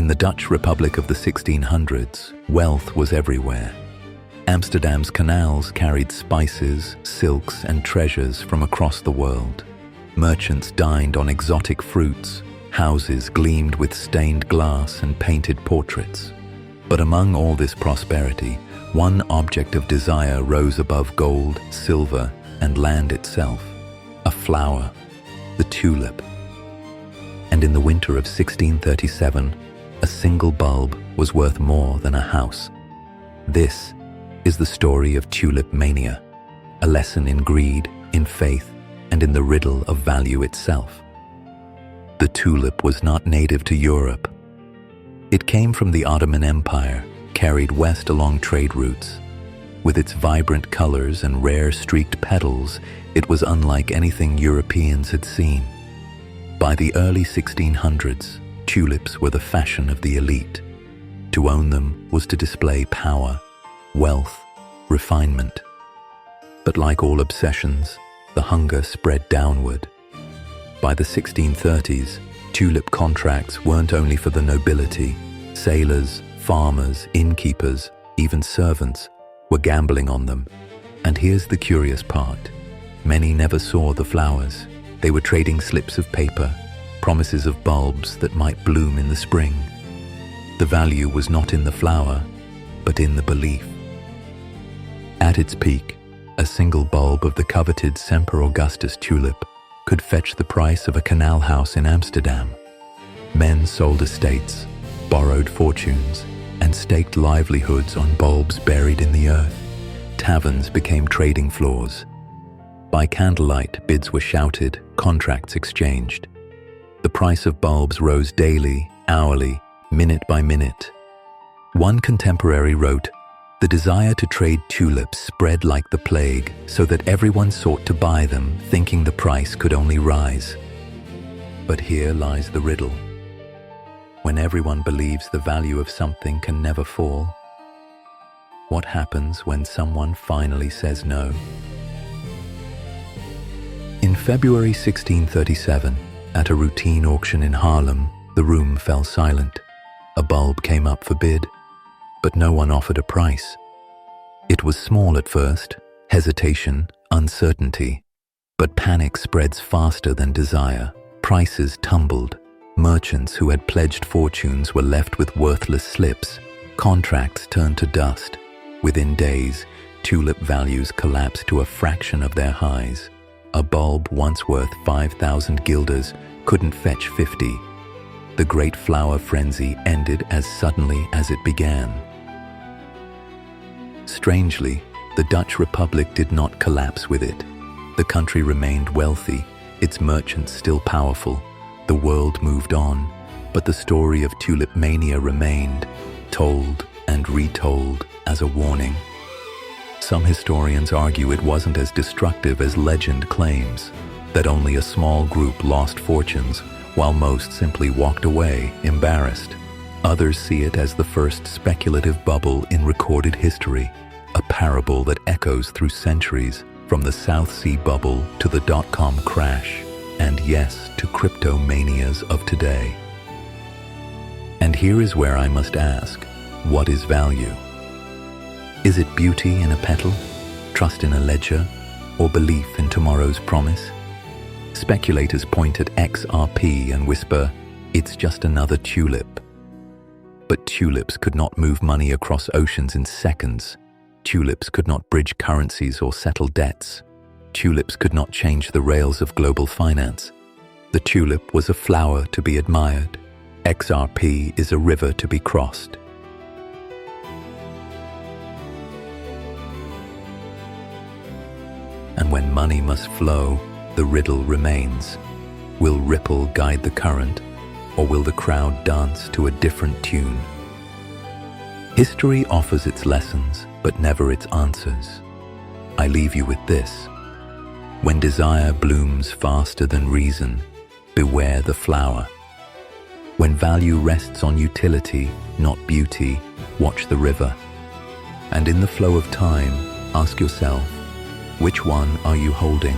In the Dutch Republic of the 1600s, wealth was everywhere. Amsterdam's canals carried spices, silks, and treasures from across the world. Merchants dined on exotic fruits, houses gleamed with stained glass and painted portraits. But among all this prosperity, one object of desire rose above gold, silver, and land itself: a flower, the tulip. And in the winter of 1637, a single bulb was worth more than a house. This is the story of Tulip Mania, a lesson in greed, in faith, and in the riddle of value itself. The tulip was not native to Europe. It came from the Ottoman Empire, carried west along trade routes. With its vibrant colors and rare streaked petals, it was unlike anything Europeans had seen. By the early 1600s, tulips were the fashion of the elite. To own them was to display power, wealth, refinement. But like all obsessions, the hunger spread downward. By the 1630s, tulip contracts weren't only for the nobility. Sailors, farmers, innkeepers, even servants were gambling on them. And here's the curious part. Many never saw the flowers. They were trading slips of paper, promises of bulbs that might bloom in the spring. The value was not in the flower, but in the belief. At its peak, a single bulb of the coveted Semper Augustus tulip could fetch the price of a canal house in Amsterdam. Men sold estates, borrowed fortunes, and staked livelihoods on bulbs buried in the earth. Taverns became trading floors. By candlelight, bids were shouted, contracts exchanged. The price of bulbs rose daily, hourly, minute by minute. One contemporary wrote, "The desire to trade tulips spread like the plague, so that everyone sought to buy them, thinking the price could only rise." But here lies the riddle. When everyone believes the value of something can never fall, what happens when someone finally says no? In February 1637, at a routine auction in Haarlem, the room fell silent. A bulb came up for bid, but no one offered a price. It was small at first, hesitation, uncertainty. But panic spreads faster than desire. Prices tumbled. Merchants who had pledged fortunes were left with worthless slips. Contracts turned to dust. Within days, tulip values collapsed to a fraction of their highs. A bulb once worth 5,000 guilders couldn't fetch 50. The great flower frenzy ended as suddenly as it began. Strangely, the Dutch Republic did not collapse with it. The country remained wealthy, its merchants still powerful. The world moved on, but the story of Tulip Mania remained, told and retold as a warning. Some historians argue it wasn't as destructive as legend claims, that only a small group lost fortunes, while most simply walked away, embarrassed. Others see it as the first speculative bubble in recorded history, a parable that echoes through centuries, from the South Sea bubble to the dot-com crash, and yes, to crypto-manias of today. And here is where I must ask, what is value? Is it beauty in a petal, trust in a ledger, or belief in tomorrow's promise? Speculators point at XRP and whisper, it's just another tulip. But tulips could not move money across oceans in seconds. Tulips could not bridge currencies or settle debts. Tulips could not change the rails of global finance. The tulip was a flower to be admired. XRP is a river to be crossed. And when money must flow, the riddle remains. Will ripple guide the current, or will the crowd dance to a different tune? History offers its lessons, but never its answers. I leave you with this. When desire blooms faster than reason, beware the flower. When value rests on utility, not beauty, watch the river. And in the flow of time, ask yourself, which one are you holding?